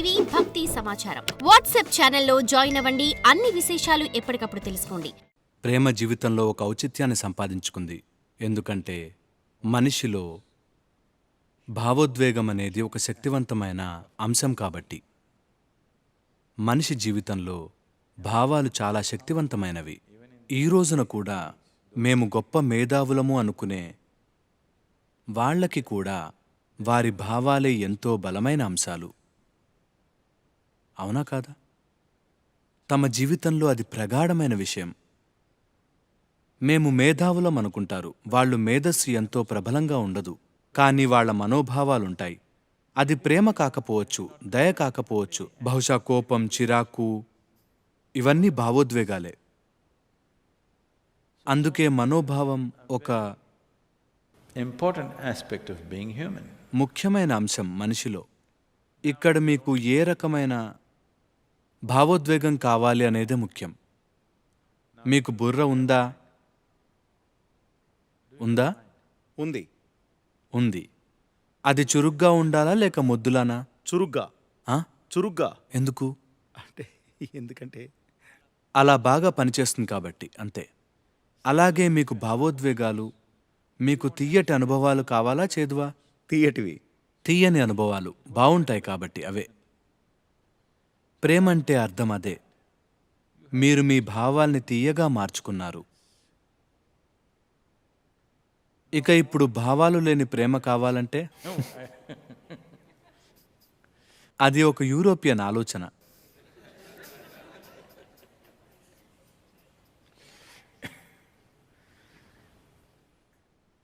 TV భక్తి సమాచారం WhatsApp ఛానల్లో జాయిన్ అవ్వండి. అన్ని విశేషాలు ఎప్పటికప్పుడు తెలుసుకోండి. ప్రేమ జీవితంలో ఒక ఔచిత్యాన్ని సంపాదించుకుంది. ఎందుకంటే మనిషిలో భావోద్వేగం అనేది ఒక శక్తివంతమైన అంశం కాబట్టి. మనిషి జీవితంలో భావాలు చాలా శక్తివంతమైనవి. ఈ రోజున కూడా మేము గొప్ప మేధావులము అనుకునే వాళ్ళకి కూడా వారి భావాలే ఎంతో బలమైన అంశాలు. అవునా కాదా? తమ జీవితంలో అది ప్రగాఢమైన విషయం. మేము మేధావులం అనుకుంటారు. వాళ్ళు మేధస్సు ఎంతో ప్రబలంగా ఉండదు, కానీ వాళ్ల మనోభావాలుంటాయి. అది ప్రేమ కాకపోవచ్చు, దయ కాకపోవచ్చు, బహుశా కోపం, చిరాకు, ఇవన్నీ భావోద్వేగాలే. అందుకే మనోభావం ఒక important aspect of being human. ముఖ్యమైన అంశం మనిషిలో. ఇక్కడ మీకు ఏ రకమైన భావోద్వేగం కావాలి అనేదే ముఖ్యం. మీకు బుర్ర ఉందా? ఉందా? ఉంది. ఉంది. అది చురుగ్గా ఉండాలా లేక మొద్దులానా? చురుగ్గా. ఆ? చురుగ్గా ఎందుకు? అంటే ఎందుకంటే అలా బాగా పనిచేస్తుంది కాబట్టి, అంతే. అలాగే మీకు భావోద్వేగాలు, మీకు తియ్యటి అనుభవాలు కావాలా చేదువా? తీయటివి. తీయని అనుభవాలు బావుంటాయి కాబట్టి అవే. ప్రేమంటే అర్థం అదే. మీరు మీ భావాల్ని తీయగా మార్చుకున్నారు. ఇక ఇప్పుడు భావాలు లేని ప్రేమ కావాలంటే అది ఒక యూరోపియన్ ఆలోచన.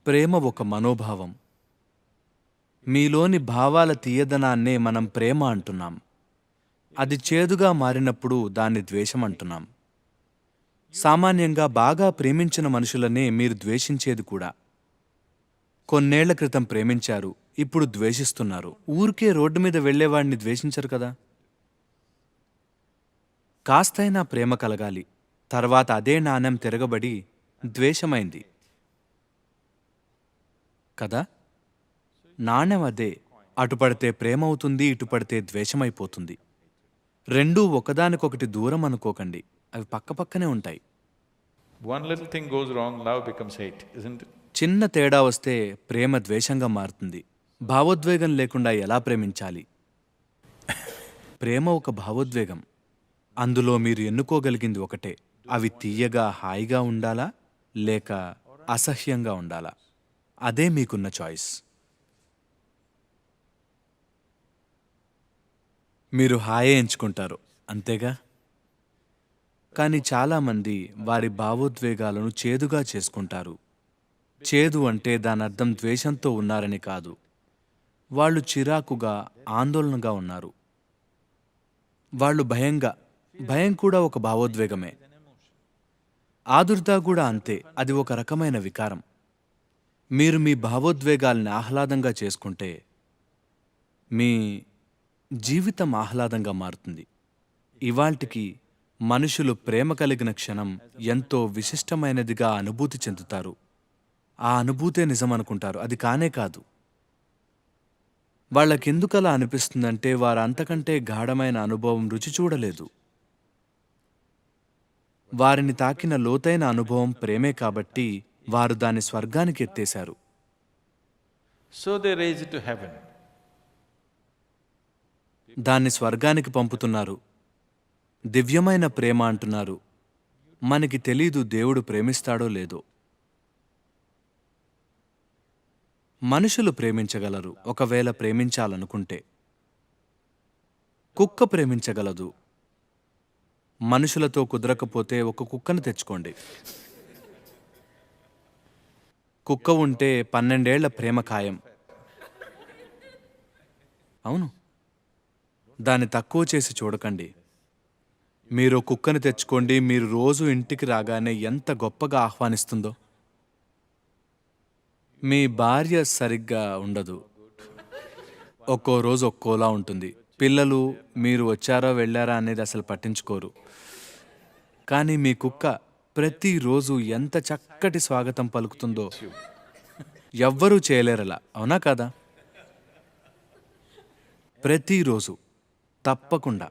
ప్రేమ ఒక మనోభావం. మీలోని భావాల తీయదనాన్నే మనం ప్రేమ అంటున్నాం. అది చేదుగా మారినప్పుడు దాన్ని ద్వేషం అంటున్నాం. సామాన్యంగా బాగా ప్రేమించిన మనుషులనే మీరు ద్వేషించేది కూడా. కొన్నేళ్ల క్రితం ప్రేమించారు, ఇప్పుడు ద్వేషిస్తున్నారు. ఊరికే రోడ్డు మీద వెళ్లేవాడిని ద్వేషించరు కదా. కాస్తైనా ప్రేమ కలగాలి. తర్వాత అదే నాణెం తిరగబడి ద్వేషమైంది కదా. నాణెం అదే. అటుపడితే ప్రేమ అవుతుంది, ఇటుపడితే ద్వేషమైపోతుంది. రెండూ ఒకదానికొకటి దూరం అనుకోకండి, అవి పక్కపక్కనే ఉంటాయి. One little thing goes wrong, love becomes hate, isn't it? చిన్న తేడా వస్తే ప్రేమ ద్వేషంగా మారుతుంది. భావోద్వేగం లేకుండా ఎలా ప్రేమించాలి? ప్రేమ ఒక భావోద్వేగం. అందులో మీరు ఎన్నుకోగలిగింది ఒకటే. అవి తీయగా, హాయిగా ఉండాలా లేక అసహ్యంగా ఉండాలా? అదే మీకున్న చాయిస్. మీరు హాయే ఎంచుకుంటారు, అంతేగా. కానీ చాలామంది వారి భావోద్వేగాలను చేదుగా చేసుకుంటారు. చేదు అంటే దానర్థం ద్వేషంతో ఉన్నారని కాదు. వాళ్ళు చిరాకుగా, ఆందోళనగా ఉన్నారు. వాళ్ళు భయం కూడా ఒక భావోద్వేగమే. ఆదుర్దా కూడా అంతే, అది ఒక రకమైన వికారం. మీరు మీ భావోద్వేగాల్ని ఆహ్లాదంగా చేసుకుంటే మీ జీవితం ఆహ్లాదంగా మారుతుంది. ఇవాల్టికి మనుషులు ప్రేమ కలిగిన క్షణం ఎంతో విశిష్టమైనదిగా అనుభూతి చెందుతారు. ఆ అనుభూతే నిజమనుకుంటారు. అది కానే కాదు. వాళ్ళకెందుకలా అనిపిస్తుందంటే వారు అంతకంటే గాఢమైన అనుభవం రుచి చూడలేదు. వారిని తాకిన లోతైన అనుభవం ప్రేమే కాబట్టి వారు దాన్ని స్వర్గానికి ఎత్తేశారు. So they raise it to heaven. దాన్ని స్వర్గానికి పంపుతున్నారు. దివ్యమైన ప్రేమ అంటున్నారు. మనకి తెలీదు దేవుడు ప్రేమిస్తాడో లేదో. మనుషులు ప్రేమించగలరు ఒకవేళ ప్రేమించాలనుకుంటే. కుక్క ప్రేమించగలదు. మనుషులతో కుదరకపోతే ఒక కుక్కను తెచ్చుకోండి. కుక్క ఉంటే 12 ఏళ్ల ప్రేమ ఖాయం. అవును. దాన్ని తక్కువ చేసి చూడకండి. మీరు కుక్కను తెచ్చుకోండి. మీరు రోజు ఇంటికి రాగానే ఎంత గొప్పగా ఆహ్వానిస్తుందో. మీ భార్య సరిగ్గా ఉండదు, ఒక్కో రోజు ఒక్కోలా ఉంటుంది. పిల్లలు మీరు వచ్చారో వెళ్ళారా అనేది అసలు పట్టించుకోరు. కానీ మీ కుక్క ప్రతిరోజు ఎంత చక్కటి స్వాగతం పలుకుతుందో ఎవ్వరూ చేయలేరలా. అవునా కాదా? ప్రతిరోజు తప్పకుండా.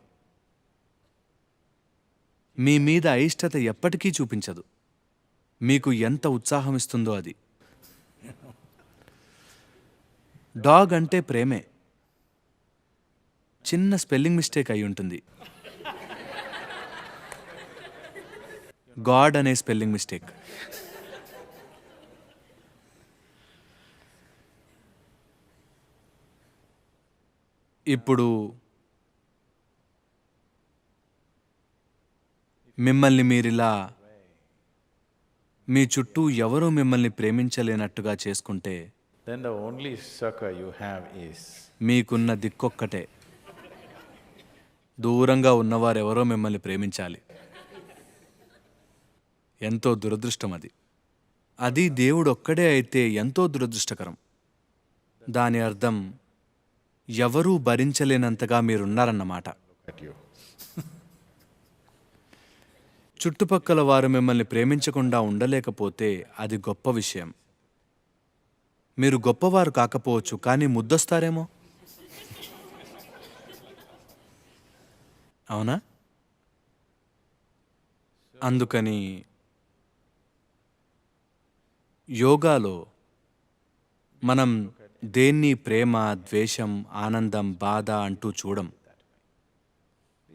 మీ మీద అయిష్టత ఎప్పటికీ చూపించదు. మీకు ఎంత ఉత్సాహమిస్తుందో అది. డాగ్ అంటే ప్రేమే. చిన్న స్పెల్లింగ్ మిస్టేక్ అయి ఉంటుంది. గాడ్ అనే స్పెల్లింగ్ మిస్టేక్. ఇప్పుడు మిమ్మల్ని మీరిలా మీ చుట్టూ ఎవరూ మిమ్మల్ని ప్రేమించలేనట్టుగా చేసుకుంటే then the only succor you have is మీకున్న దిక్కొక్కటే. దూరంగా ఉన్నవారెవరో మిమ్మల్ని ప్రేమించాలి. ఎంతో దురదృష్టం అది. అది దేవుడొక్కడే అయితే ఎంతో దురదృష్టకరం. దాని అర్థం ఎవరూ భరించలేనంతగా మీరున్నారన్నమాట. at you. చుట్టుపక్కల వారు మిమ్మల్ని ప్రేమించకుండా ఉండలేకపోతే అది గొప్ప విషయం. మీరు గొప్పవారు కాకపోవచ్చు, కానీ ముద్దొస్తారేమో. అవునా? అందుకని యోగాలో మనం దేన్ని ప్రేమ, ద్వేషం, ఆనందం, బాధ అంటూ చూడం.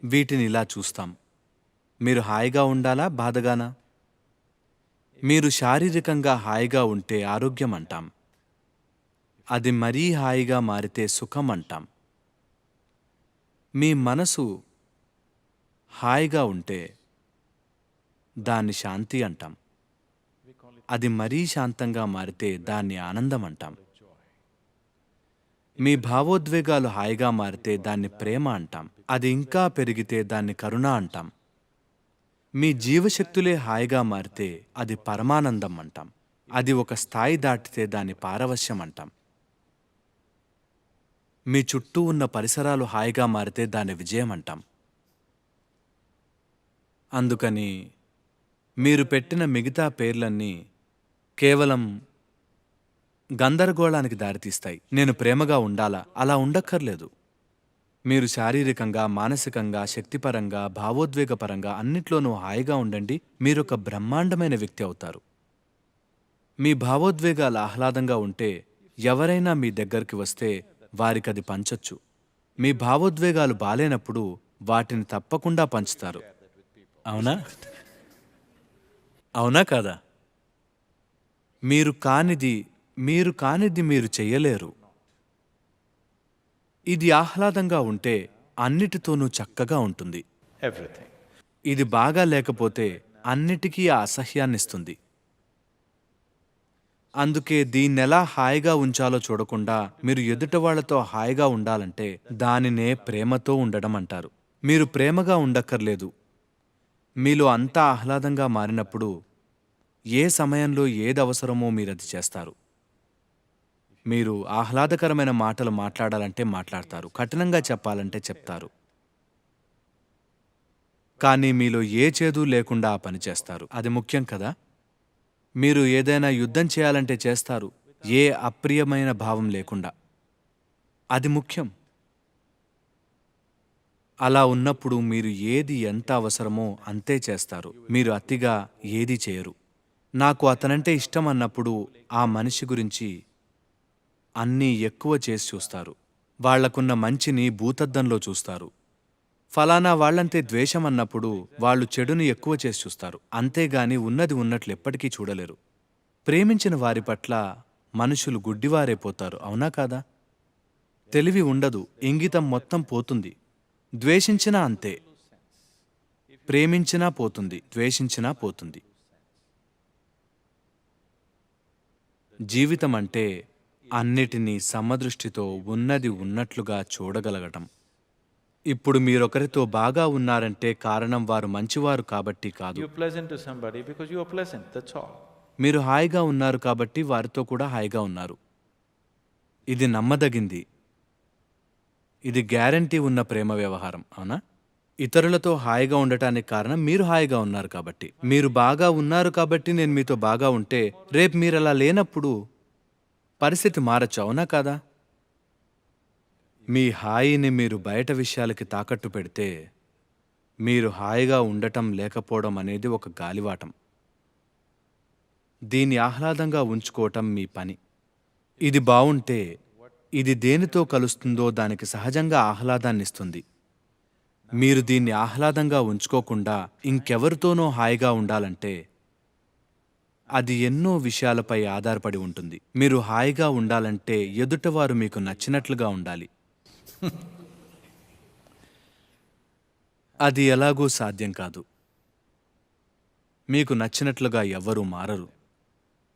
వీటిని ఇలా చూస్తాం. మీరు హాయిగా ఉండాలా, బాధగానా? మీరు శారీరకంగా హాయిగా ఉంటే ఆరోగ్యం అంటాం. అది మరీ హాయిగా మారితే సుఖం అంటాం. మీ మనసు హాయిగా ఉంటే దాన్ని శాంతి అంటాం. అది మరీ శాంతంగా మారితే దాన్ని ఆనందం అంటాం. మీ భావోద్వేగాలు హాయిగా మారితే దాన్ని ప్రేమ అంటాం. అది ఇంకా పెరిగితే దాన్ని కరుణ అంటాం. మీ జీవశక్తులే హాయిగా మారితే అది పరమానందం అంటాం. అది ఒక స్థాయి దాటితే దాన్ని పారవశ్యం అంటాం. మీ చుట్టూ ఉన్న పరిసరాలు హాయిగా మారితే దాన్ని విజయం అంటాం. అందుకని మీరు పెట్టిన మిగతా పేర్లన్నీ కేవలం గందరగోళానికి దారితీస్తాయి. నేను ప్రేమగా ఉండాలా? అలా ఉండక్కర్లేదు. మీరు శారీరకంగా, మానసికంగా, శక్తిపరంగా, భావోద్వేగపరంగా అన్నిట్లోనూ హాయిగా ఉండండి. మీరొక బ్రహ్మాండమైన వ్యక్తి అవుతారు. మీ భావోద్వేగాలు ఆహ్లాదంగా ఉంటే ఎవరైనా మీ దగ్గరికి వస్తే వారికది పంచొచ్చు. మీ భావోద్వేగాలు బాలేనప్పుడు వాటిని తప్పకుండా పంచుతారు. అవునా? అవునా కాదా? మీరు కానిది మీరు చెయ్యలేరు. ఇది ఆహ్లాదంగా ఉంటే అన్నిటితోనూ చక్కగా ఉంటుంది. Everything. ఇది బాగా లేకపోతే అన్నిటికీ ఆ అసహ్యాన్నిస్తుంది. అందుకే దీన్నెలా హాయిగా ఉంచాలో చూడకుండా మీరు ఎదుటివాళ్లతో హాయిగా ఉండాలంటే దానినే ప్రేమతో ఉండడం అంటారు. మీరు ప్రేమగా ఉండక్కర్లేదు. మీలో అంతా ఆహ్లాదంగా మారినప్పుడు ఏ సమయంలో ఏదవసరమో మీరది చేస్తారు. మీరు ఆహ్లాదకరమైన మాటలు మాట్లాడాలంటే మాట్లాడతారు. కఠినంగా చెప్పాలంటే చెప్తారు. కానీ మీలో ఏ చేదు లేకుండా ఆ పని చేస్తారు. అది ముఖ్యం కదా? మీరు ఏదైనా యుద్ధం చేయాలంటే చేస్తారు, ఏ అప్రియమైన భావం లేకుండా. అది ముఖ్యం. అలా ఉన్నప్పుడు మీరు ఏది ఎంత అవసరమో అంతే చేస్తారు. మీరు అతిగా ఏదీ చేయరు. నాకు అతనంటే ఇష్టం అన్నప్పుడు ఆ మనిషి గురించి అన్నీ ఎక్కువ చేసి చూస్తారు. వాళ్లకున్న మంచిని భూతద్దంలో చూస్తారు. ఫలానా వాళ్లంతే ద్వేషం అన్నప్పుడు వాళ్ళు చెడుని ఎక్కువ చేసి చూస్తారు. అంతేగాని ఉన్నది ఉన్నట్లు ఎప్పటికీ చూడలేరు. ప్రేమించిన వారి పట్ల మనుషులు గుడ్డివారైపోతారు. అవునా కాదా? తెలివి ఉండదు. ఇంగితం మొత్తం పోతుంది. ద్వేషించినా అంతే. ప్రేమించినా పోతుంది, ద్వేషించినా పోతుంది. జీవితం అంటే అన్నిటినీ సమదృష్టితో ఉన్నది ఉన్నట్లుగా చూడగలగటం. ఇప్పుడు మీరొకరితో బాగా ఉన్నారంటే కారణం వారు మంచివారు కాబట్టి కాదు. You're pleasant to somebody because you are pleasant, that's all. మీరు హాయిగా ఉన్నారు కాబట్టి వారితో కూడా హాయిగా ఉన్నారు. ఇది నమ్మదగింది. ఇది గ్యారంటీ ఉన్న ప్రేమ వ్యవహారం. అవునా? ఇతరులతో హాయిగా ఉండటానికి కారణం మీరు హాయిగా ఉన్నారు కాబట్టి. మీరు బాగా ఉన్నారు కాబట్టి నేను మీతో బాగా ఉంటే రేపు మీరలా లేనప్పుడు పరిస్థితి మారచ్చు. అవునా కాదా? మీ హాయిని మీరు బయట విషయాలకి తాకట్టు పెడితే మీరు హాయిగా ఉండటం లేకపోవడం అనేది ఒక గాలివాటం. దీన్ని ఆహ్లాదంగా ఉంచుకోవటం మీ పని. ఇది బావుంటే ఇది దేనితో కలుస్తుందో దానికి సహజంగా ఆహ్లాదాన్నిస్తుంది. మీరు దీన్ని ఆహ్లాదంగా ఉంచుకోకుండా ఇంకెవరితోనో హాయిగా ఉండాలంటే అది ఎన్నో విషయాలపై ఆధారపడి ఉంటుంది. మీరు హాయిగా ఉండాలంటే ఎదుటవారు మీకు నచ్చినట్లుగా ఉండాలి. అది ఎలాగూ సాధ్యం కాదు. మీకు నచ్చినట్లుగా ఎవ్వరూ మారరు.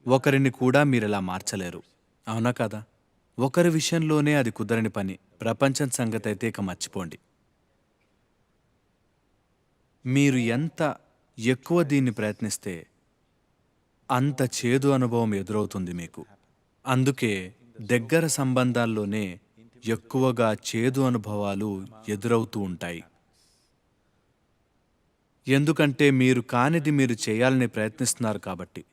ఒకరిని కూడా మీరెలా మార్చలేరు. అవునా కదా? ఒకరి విషయంలోనే అది కుదరని పని. ప్రపంచం సంగతైతే ఇక మర్చిపోండి. మీరు ఎంత ఎక్కువ దీన్ని ప్రయత్నిస్తే అంత చేదు అనుభవం ఎదురవుతుంది మీకు. అందుకే దగ్గర సంబంధాల్లోనే ఎక్కువగా చేదు అనుభవాలు ఎదురవుతూ ఉంటాయి. ఎందుకంటే మీరు కానిది మీరు చేయాలని ప్రయత్నిస్తున్నారు కాబట్టి.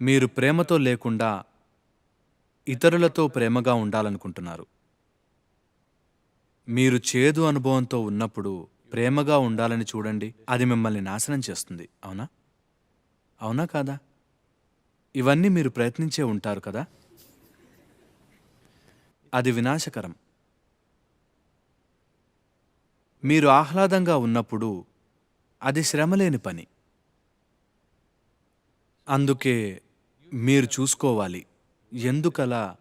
మీరు ప్రేమతో లేకుండా ఇతరులతో ప్రేమగా ఉండాలనుకుంటున్నారు. మీరు చేదు అనుభవంతో ఉన్నప్పుడు ప్రేమగా ఉండాలని చూడండి. అది మిమ్మల్ని నాశనం చేస్తుంది. అవునా? అవునా కాదా? ఇవన్నీ మీరు ప్రయత్నించే ఉంటారు కదా? అది వినాశకరం. మీరు ఆహ్లాదంగా ఉన్నప్పుడు అది శ్రమలేని పని. అందుకే మీరు చూసుకోవాలి ఎందుకలా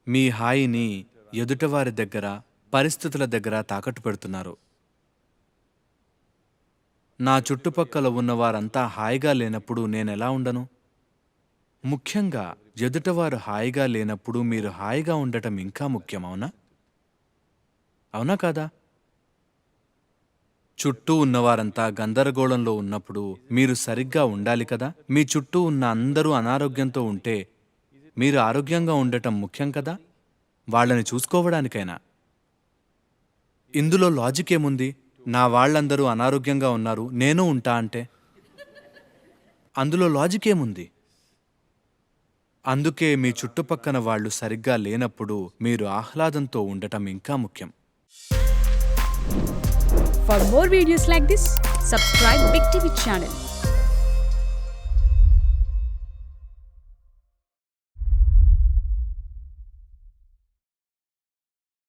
మీ హాయిని ఎదుటవారి దగ్గర, పరిస్థితుల దగ్గర తాకట్టు పెడుతున్నారు. నా చుట్టుపక్కల ఉన్నవారంతా హాయిగా లేనప్పుడు నేనెలా ఉండను? ముఖ్యంగా ఎదుటవారు హాయిగా లేనప్పుడు మీరు హాయిగా ఉండటం ఇంకా ముఖ్యం. అవునా? అవునా కాదా? చుట్టూ ఉన్నవారంతా గందరగోళంలో ఉన్నప్పుడు మీరు సరిగ్గా ఉండాలి కదా? మీ చుట్టూ ఉన్న అందరూ అనారోగ్యంతో ఉంటే మీరు ఆరోగ్యంగా ఉండటం ముఖ్యం కదా? వాళ్ళని చూసుకోవడానికైనా. ఇందులో లాజిక్ ఏముంది? నా వాళ్ళందరూ అనారోగ్యంగా ఉన్నారు, నేను ఉంటా అంటే అందులో లాజిక్ ఏముంది? అందుకే మీ చుట్టుపక్కన వాళ్ళు సరిగ్గా లేనప్పుడు మీరు ఆహ్లాదంతో ఉండటం ఇంకా ముఖ్యం. For more videos like this, subscribe Big TV channel.